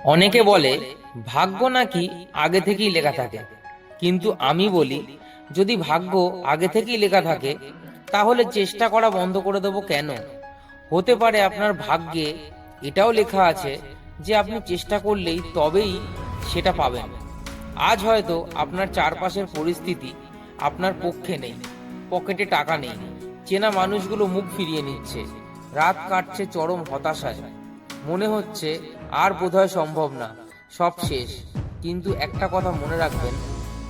অনেকে বলে ভাগ্য নাকি আগে থেকেই লেখা থাকে, কিন্তু আমি বলি যদি ভাগ্য আগে থেকেই লেখা থাকে তাহলে চেষ্টা করা বন্ধ করে দেবো কেন? হতে পারে আপনার ভাগ্যে এটাও লেখা আছে যে আপনি চেষ্টা করলেই তবেই সেটা পাবেন। আজ হয়তো আপনার চারপাশের পরিস্থিতি আপনার পক্ষে নেই, পকেটে টাকা নেই, চেনা মানুষগুলো মুখ ফিরিয়ে নিচ্ছে, রাত কাটছে চরম হতাশায়, মনে হচ্ছে আর বোধহয় সম্ভব না, সব শেষ। কিন্তু একটা কথা মনে রাখবেন,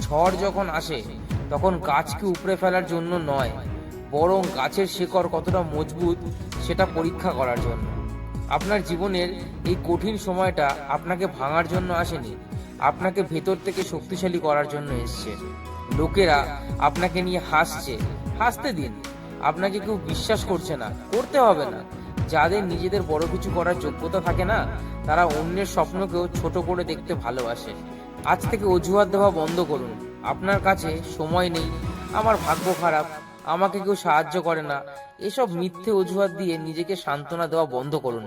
ঝড় যখন আসে তখন গাছকে উপড়ে ফেলার জন্য নয়, বরং গাছের শিকড় কতটা মজবুত সেটা পরীক্ষা করার জন্য। আপনার জীবনের এই কঠিন সময়টা আপনাকে ভাঙার জন্য আসেনি, আপনাকে ভেতর থেকে শক্তিশালী করার জন্য এসছে। লোকেরা আপনাকে নিয়ে হাসছে, হাসতে দিন। আপনাকে কেউ বিশ্বাস করছে না, করতে হবে না। যাদের নিজেদের বড় কিছু করার যোগ্যতা থাকে না, তারা অন্যের স্বপ্নকেও ছোট করে দেখতে ভালোবাসে। আজ থেকে অজুহাত দেওয়া বন্ধ করুন। আপনার কাছে সময় নেই, আমার ভাগ্য খারাপ, আমাকে কেউ সাহায্য করে না, এসব মিথ্যে অজুহাত দিয়ে নিজেকে সান্ত্বনা দেওয়া বন্ধ করুন।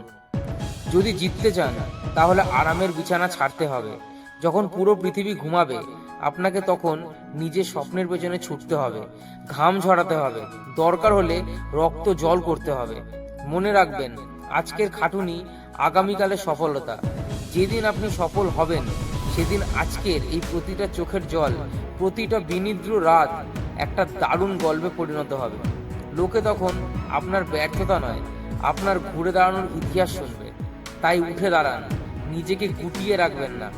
যদি জিততে চান তাহলে আরামের বিছানা ছাড়তে হবে। যখন পুরো পৃথিবী ঘুমাবে আপনাকে তখন নিজের স্বপ্নের পেছনে ছুটতে হবে, ঘাম ঝরাতে হবে, দরকার হলে রক্ত জল করতে হবে। মনে রাখবেন, আজকের খাটুনি আগামীকালের সফলতা। যেদিন আপনি সফল হবেন সেদিন আজকের এই প্রতিটা চোখের জল, প্রতিটা বিনিদ্র রাত একটা দারুণ গল্পে পরিণত হবে। লোকে তখন আপনার ব্যর্থতা নয়, আপনার ঘুরে দাঁড়ানোর ইতিহাস শুনবে। তাই উঠে দাঁড়ান, নিজেকে গুটিয়ে রাখবেন না,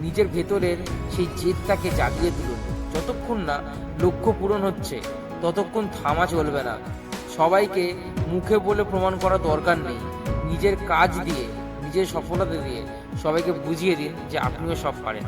নিজের ভেতরের সেই জেদটাকে জাগিয়ে তুলুন। যতক্ষণ না লক্ষ্য পূরণ হচ্ছে ততক্ষণ থামা চলবে না। সবাইকে মুখে বলে প্রমাণ করা দরকার নেই, নিজের কাজ দিয়ে, নিজের সফলতা দিয়ে সবাইকে বুঝিয়ে দিন যে আপনিও সব পারেন।